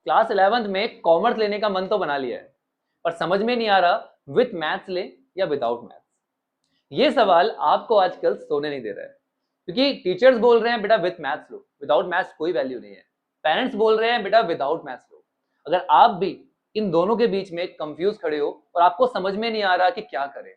Class 11th में commerce लेने का मन तो बना लिया है, पर समझ में नहीं आ रहा विथ मैथ्स ले या विदाउट मैथ्स। ये सवाल आपको आजकल सोने नहीं दे रहा है, क्योंकि टीचर्स बोल रहे हैं बेटा with maths low, without maths कोई वैल्यू नहीं है। पेरेंट्स बोल रहे हैं बेटा विदाउट मैथ्स लो। अगर आप भी इन दोनों के बीच में कंफ्यूज खड़े हो और आपको समझ में नहीं आ रहा कि क्या करें,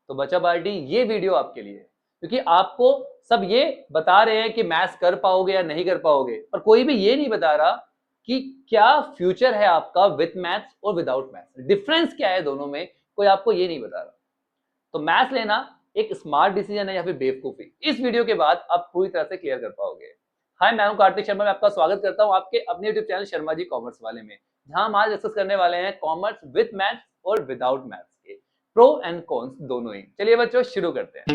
तो बच्चा पार्टी ये वीडियो आपके लिए है, क्योंकि आपको सब ये बता रहे हैं कि मैथ्स कर पाओगे या नहीं कर पाओगे, पर कोई भी ये नहीं बता रहा कि क्या फ्यूचर है आपका विथ मैथ्स और विदाउट मैथ्स, डिफरेंस क्या है दोनों में, कोई आपको ये नहीं बता रहा। तो मैथ्स लेना एक स्मार्ट डिसीजन है या फिर बेवकूफी, इस वीडियो के बाद आप पूरी तरह से क्लियर कर पाओगे। हाय, मैं हूं कार्तिक शर्मा, मैं आपका स्वागत करता हूं आपके अपने YouTube channel Sharma ji commerce वाले में, जहां हम आज डिस्कस करने वाले हैं कॉमर्स विथ मैथ्स और विदाउट मैथ्स के प्रो एंड कॉन्स दोनों ही। चलिए बच्चों शुरू करते हैं।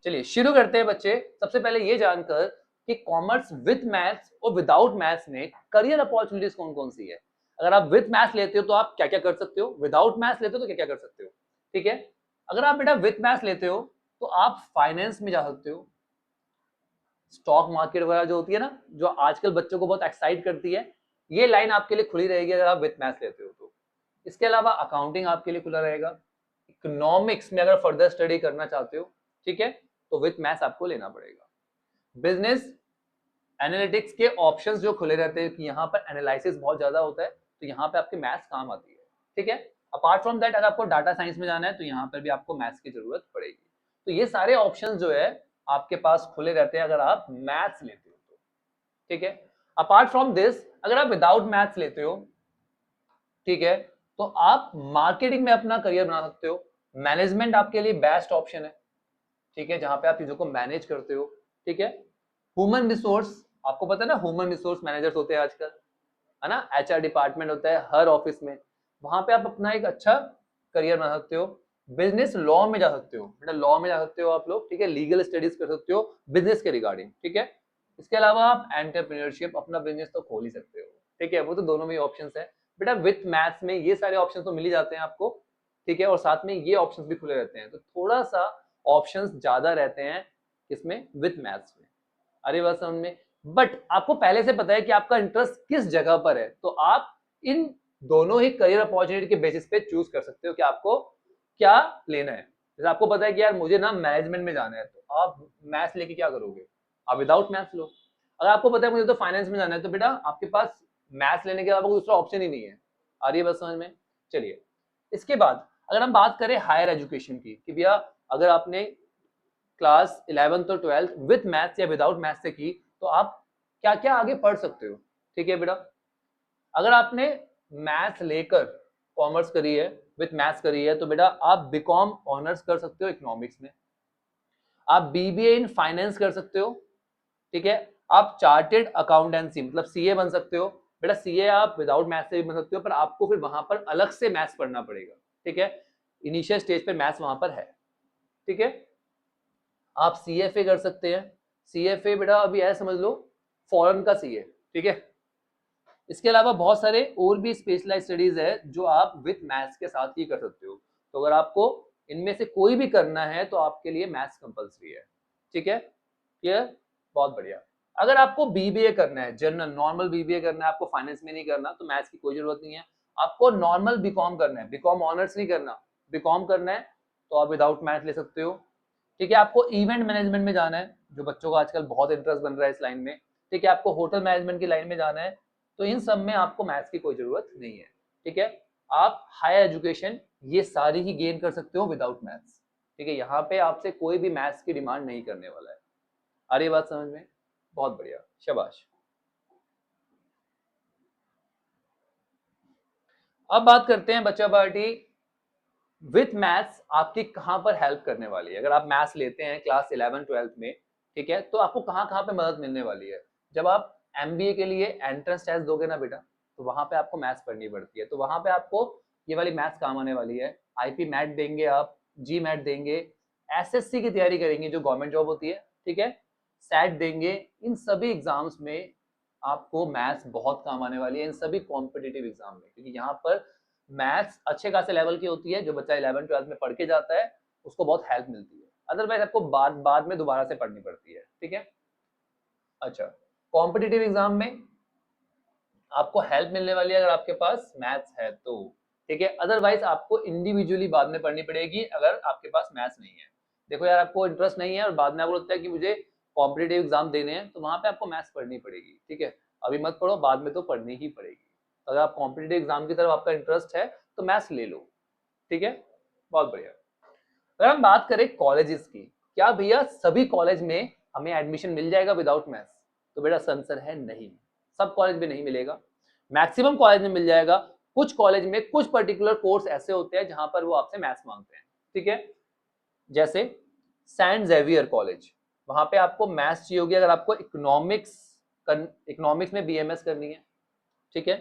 चलिए शुरू करते हैं बच्चे, सबसे पहले ये जानकर कि कॉमर्स विथ मैथ्स और विदाउट मैथ्स में करियर अपॉर्चुनिटीज कौन कौन सी है। अगर आप विथ मैथ्स लेते हो तो आप क्या क्या कर सकते हो, विदाउट मैथ्स लेते हो तो क्या क्या कर सकते हो। ठीक है, अगर आप बेटा विथ मैथ्स लेते हो तो आप फाइनेंस में जा सकते हो, स्टॉक मार्केट वगैरह जो होती है ना, जो आजकल बच्चों को बहुत एक्साइट करती है, ये लाइन आपके लिए खुली रहेगी अगर आप विथ मैथ्स लेते हो तो। इसके अलावा अकाउंटिंग आपके लिए खुला रहेगा, इकोनॉमिक्स में अगर फर्दर स्टडी करना चाहते हो, ठीक है, तो विथ मैथ्स आपको लेना पड़ेगा। बिजनेस एनालिटिक्स के ऑप्शंस जो खुले रहते हैं कि यहाँ पर एनालिसिस बहुत ज्यादा होता है, तो यहाँ पे आपके मैथ्स काम आती है। ठीक है, अपार्ट फ्रॉम दैट अगर आपको डाटा साइंस में जाना है तो यहाँ पर भी आपको मैथ्स की जरूरत पड़ेगी। तो ये सारे ऑप्शंस जो है आपके पास खुले रहते हैं अगर आप मैथ्स लेते हो तो। ठीक है, अपार्ट फ्रॉम दिस अगर आप विदाउट मैथ्स लेते हो, ठीक है, तो आप मार्केटिंग में अपना करियर बना सकते हो। मैनेजमेंट आपके लिए बेस्ट ऑप्शन है, ठीक है, जहां पे आप चीजों को मैनेज करते हो। ठीक है, ह्यूमन रिसोर्स, आपको पता है ना ह्यूमन रिसोर्स मैनेजर्स होते हैं आजकल, है ना, एचआर डिपार्टमेंट होता है हर ऑफिस में, वहां पे आप अपना एक अच्छा करियर बना सकते हो। बिजनेस लॉ में जा सकते हो, बेटा लॉ में जा सकते हो आप लोग, ठीक है, लीगल स्टडीज कर सकते हो बिजनेस के रिगार्डिंग। ठीक है, इसके अलावा आप एंटरप्रेन्योरशिप, अपना बिजनेस तो खोल ही सकते हो। ठीक है, वो तो दोनों में ऑप्शंस है बेटा, विथ मैथ्स में ये सारे ऑप्शंस तो मिल ही जाते हैं आपको। ठीक है, और साथ में ये ऑप्शंस भी खुले रहते हैं, तो थोड़ा सा ऑप्शंस ज्यादा रहते हैं इसमें विथ मैथ्स में। अरे बात समझ में, बट आपको पहले से पता है कि आपका इंटरेस्ट किस जगह पर है, तो आप इन दोनों ही करियर अपॉर्चुनिटी के बेसिस पे चूज कर सकते हो कि आपको क्या लेना है। जैसे आपको पता है कि यार मुझे ना मैनेजमेंट में जाना है, तो आप मैथ्स लेके क्या करोगे, आप विदाउट मैथ्स लो। अगर आपको पता है मुझे तो फाइनेंस में जाना है, तो बेटा आपके पास मैथ्स लेने के अलावा दूसरा ऑप्शन ही नहीं है। आ रही है बस समझ में। चलिए, इसके बाद अगर हम बात करें हायर एजुकेशन की, कि भैया अगर आपने क्लास 11th और 12th विथ मैथ्स या विदाउट मैथ्स से की, तो आप क्या क्या आगे पढ़ सकते हो। ठीक है बेटा, अगर आपने मैथ्स लेकर कॉमर्स करी है, विथ मैथ्स करी है, तो बेटा आप बीकॉम ऑनर्स कर सकते हो इकोनॉमिक्स में, आप बीबीए इन फाइनेंस कर सकते हो। ठीक है, आप चार्टेड अकाउंटेंसी मतलब सीए बन सकते हो। बेटा सीए आप विदाउट मैथ्स से भी बन सकते हो, पर आपको फिर वहां पर अलग से मैथ्स पढ़ना पड़ेगा। ठीक है, इनिशियल स्टेज पे मैथ्स वहां पर है। ठीक है, आप सीएफए कर सकते हैं। सीएफए बेटा अभी ऐसा समझ लो फॉरेन का सीए। ठीक है, इसके अलावा बहुत सारे और भी स्पेशलाइज स्टडीज है जो आप विथ मैथ्स के साथ ही कर सकते हो। तो अगर आपको इनमें से कोई भी करना है तो आपके लिए मैथ्स कंपलसरी है। ठीक है, क्लियर, बहुत बढ़िया। अगर आपको बीबीए करना है, जनरल नॉर्मल बीबीए करना है, आपको फाइनेंस में नहीं करना, तो मैथ्स की कोई जरूरत नहीं है। आपको नॉर्मल बीकॉम करना है, बीकॉम ऑनर्स नहीं करना, बीकॉम करना है, तो आप विदाउट मैथ्स ले सकते हो। ठीक है, आपको इवेंट मैनेजमेंट में जाना है, जो बच्चों का आजकल बहुत इंटरेस्ट बन रहा है इस लाइन में। ठीक है, आपको होटल मैनेजमेंट की लाइन में जाना है, तो इन सब में आपको मैथ्स की कोई जरूरत नहीं है। ठीक है, आप हायर एजुकेशन ये सारी ही गेन कर सकते हो विदाउट मैथ्स। ठीक है, यहाँ पे आपसे कोई भी मैथ्स की डिमांड नहीं करने वाला है। आ रही बात समझ में, बहुत बढ़िया, शाबाश। अब बात करते हैं बच्चा पार्टी, विथ मैथ्स आपकी कहां पर हेल्प करने वाली है। अगर आप मैथ्स लेते हैं क्लास 11-12 में, ठीक है, तो आपको कहां कहां पे मदद मिलने वाली है। जब आप एमबीए के लिए एंट्रेंस टेस्ट दोगे ना बेटा, तो वहां पे आपको मैथ्स पढ़नी पड़ती है, तो वहां पे आपको ये वाली मैथ्स काम आने वाली है। आईपी मैट देंगे आप, जी मैट देंगे, एसएससी की तैयारी करेंगे जो गवर्नमेंट जॉब होती है, ठीक है, सेट देंगे, इन सभी एग्जाम्स में आपको मैथ्स बहुत काम आने वाली है, इन सभी कॉम्पिटिटिव एग्जाम में, क्योंकि यहाँ पर मैथ्स अच्छे खासे लेवल की होती है। जो बच्चा 11-12 में पढ़ के जाता है उसको बहुत हेल्प मिलती है। अदरवाइज आपको बाद में दोबारा से पढ़नी पड़ती है, ठीक है। अच्छा, कॉम्पिटिटिव एग्जाम में आपको हेल्प मिलने वाली है अगर आपके पास मैथ्स है तो, ठीक है। अदरवाइज आपको इंडिविजुअली बाद में पढ़नी पड़ेगी अगर आपके पास मैथ्स नहीं है। देखो यार, आपको इंटरेस्ट नहीं है और बाद में आपको लगता है कि मुझे कॉम्पिटिटिव एग्जाम देने हैं, तो वहां पे आपको मैथ्स पढ़नी पड़ेगी, ठीक है। अभी मत पढ़ो, बाद में तो पढ़नी ही पड़ेगी। अगर आप कॉम्पिटिटिव एग्जाम की तरफ आपका इंटरेस्ट है तो मैथ्स ले लो, ठीक है, बहुत बढ़िया। अगर हम बात करें कॉलेजेस की, क्या भैया सभी कॉलेज में हमें एडमिशन मिल जाएगा विदाउट मैथ्स? तो बेटा आंसर है नहीं, सब कॉलेज में नहीं मिलेगा। मैक्सिमम कॉलेज में मिल जाएगा। कुछ कॉलेज में कुछ पर्टिकुलर कोर्स ऐसे होते हैं जहां पर वो आपसे मैथ्स मांगते हैं, ठीक है। जैसे सेंट जेवियर कॉलेज, वहां पे आपको मैथ्स चाहिए होगी अगर आपको इकोनॉमिक्स में बीएमएस करनी है, ठीक है।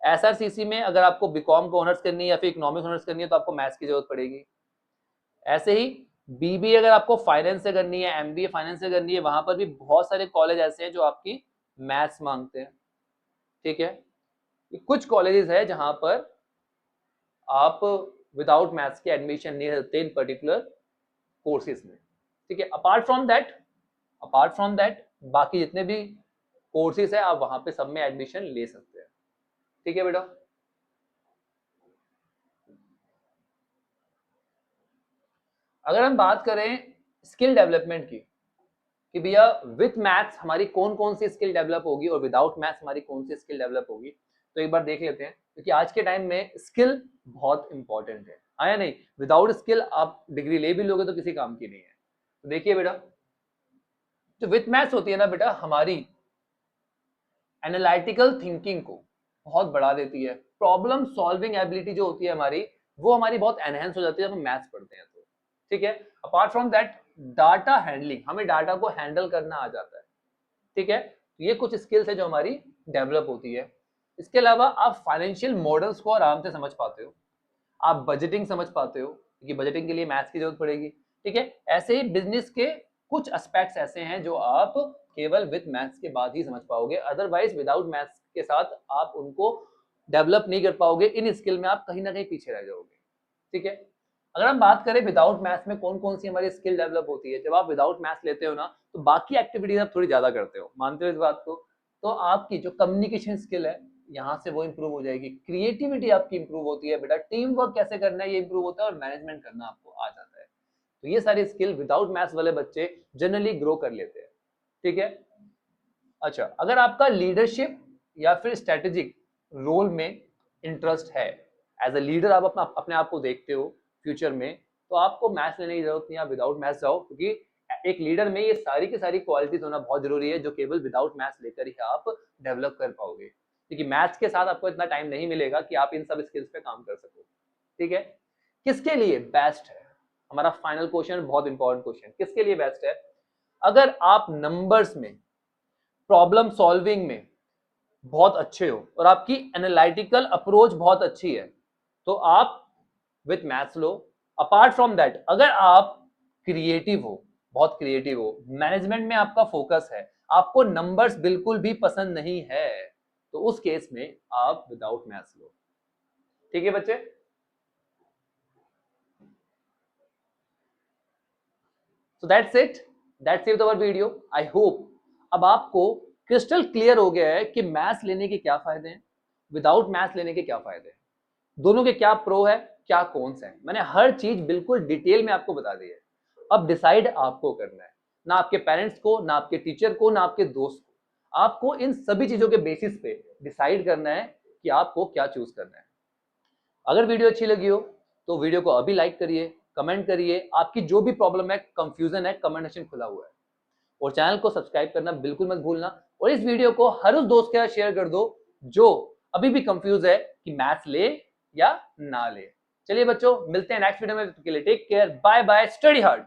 एसआरसीसी में अगर आपको बीकॉम को ऑनर्स करनी है या फिर इकोनॉमिक्स ऑनर्स करनी है तो आपको मैथ्स की जरूरत पड़ेगी। ऐसे ही बीबीए अगर आपको फाइनेंस से करनी है, एमबीए फाइनेंस से करनी है, वहां पर भी बहुत सारे कॉलेज ऐसे हैं जो आपकी मैथ्स मांगते हैं, ठीक है। कुछ कॉलेजेस है जहां पर आप विदाउट मैथ्स के एडमिशन नहीं रहते इन पर्टिकुलर कोर्सेज में, ठीक है। अपार्ट फ्रॉम दैट बाकी जितने भी कोर्सेज है आप वहां पे सब में एडमिशन ले सकते हैं, ठीक है बेटा। अगर हम बात करें स्किल डेवलपमेंट की कि भैया विथ मैथ्स हमारी कौन कौन सी स्किल डेवलप होगी और विदाउट मैथ्स हमारी कौन सी स्किल डेवलप होगी, तो एक बार देख लेते हैं, क्योंकि आज के टाइम में स्किल बहुत इंपॉर्टेंट है, आया नहीं। विदाउट स्किल आप डिग्री ले भी लोगे तो किसी काम की नहीं है। तो देखिए बेटा, जो विथ मैथ्स होती है ना बेटा, हमारी एनालिटिकल थिंकिंग को बहुत बढ़ा देती है। प्रॉब्लम सॉल्विंग एबिलिटी जो होती है हमारी, वो हमारी बहुत एनहेंस हो जाती है जब हम मैथ्स पढ़ते हैं तो, ठीक है। Apart from that data handling, हमें डाटा को हैंडल करना आ जाता है, ठीक है। ये कुछ स्किल्स है जो हमारी डेवलप होती है। इसके अलावा आप फाइनेंशियल मॉडल्स को आराम से समझ पाते हो, आप बजटिंग समझ पाते हो, क्योंकि बजटिंग के लिए मैथ्स की जरूरत पड़ेगी, ठीक है। ऐसे ही बिजनेस के कुछ एस्पेक्ट्स ऐसे हैं जो आप केवल विद मैथ्स के बाद ही समझ पाओगे, अदरवाइज विदाउट मैथ्स के साथ आप उनको डेवलप नहीं कर पाओगे। इन स्किल में आप कहीं ना कहीं पीछे रह जाओगे, ठीक है। अगर हम बात करें विदाउट मैथ्स में कौन कौन सी हमारी स्किल डेवलप होती है, जब आप विदाउट मैथ्स लेते हो ना तो बाकी एक्टिविटीज आप थोड़ी ज्यादा करते हो, मानते हो इस बात को? तो आपकी जो कम्युनिकेशन स्किल है यहाँ से वो इंप्रूव हो जाएगी, क्रिएटिविटी आपकी इंप्रूव होती है बेटा, टीम वर्क कैसे करना है ये इंप्रूव होता है और मैनेजमेंट करना आपको आ जाता है। तो ये सारी स्किल विदाउट मैथ्स वाले बच्चे जनरली ग्रो कर लेते हैं, ठीक है। अच्छा, अगर आपका लीडरशिप या फिर स्ट्रेटेजिक रोल में इंटरेस्ट है, एज अ लीडर आप अपने आप को देखते हो फ्यूचर में, तो आपको मैथ्स लेने की जरूरत नहीं, आप विदाउट मैथ्स जाओ, क्योंकि एक लीडर में ये सारी की सारी क्वालिटीज होना बहुत जरूरी है जो केवल विदाउट मैथ्स लेकर ही आप डेवलप कर पाओगे, क्योंकि मैथ्स के साथ आपको इतना टाइम नहीं मिलेगा कि आप इन सब स्किल्स पे काम कर सको, ठीक है। किसके लिए बेस्ट है, हमारा फाइनल क्वेश्चन, बहुत इंपॉर्टेंट क्वेश्चन, किसके लिए बेस्ट है? अगर आप नंबर्स में, प्रॉब्लम सॉल्विंग में बहुत अच्छे हो और आपकी एनालिटिकल अप्रोच बहुत अच्छी है तो आप with maths low. Apart from that अगर आप क्रिएटिव हो, बहुत क्रिएटिव हो, मैनेजमेंट में आपका फोकस है, आपको नंबर्स बिल्कुल भी पसंद नहीं है, तो उस केस में आप विदाउट मैथ्स लो, ठीक है बच्चे। So that's it our video. I hope अब आपको क्रिस्टल क्लियर हो गया है कि मैथ्स लेने के क्या फायदे हैं, विदाउट मैथ्स लेने के क्या फायदे हैं, दोनों के क्या प्रो है क्या कॉन्स है। मैंने हर चीज बिल्कुल डिटेल में आपको बता दी है। अब डिसाइड आपको करना है, ना आपके पेरेंट्स को, ना आपके टीचर को, ना आपके दोस्त को। आपको इन सभी चीजों के बेसिस पे डिसाइड करना है कि आपको क्या चूज करना है। अगर वीडियो अच्छी लगी हो तो वीडियो को अभी लाइक करिए, कमेंट करिए, आपकी जो भी प्रॉब्लम है, कंफ्यूजन है, कमेंट सेक्शन खुला हुआ है, और चैनल को सब्सक्राइब करना बिल्कुल मत भूलना। और इस वीडियो को हर उस दोस्त के साथ शेयर कर दो जो अभी भी कंफ्यूज है कि मैथ्स ले या ना ले। चलिए बच्चों, मिलते हैं नेक्स्ट वीडियो में, take care, bye bye, study hard.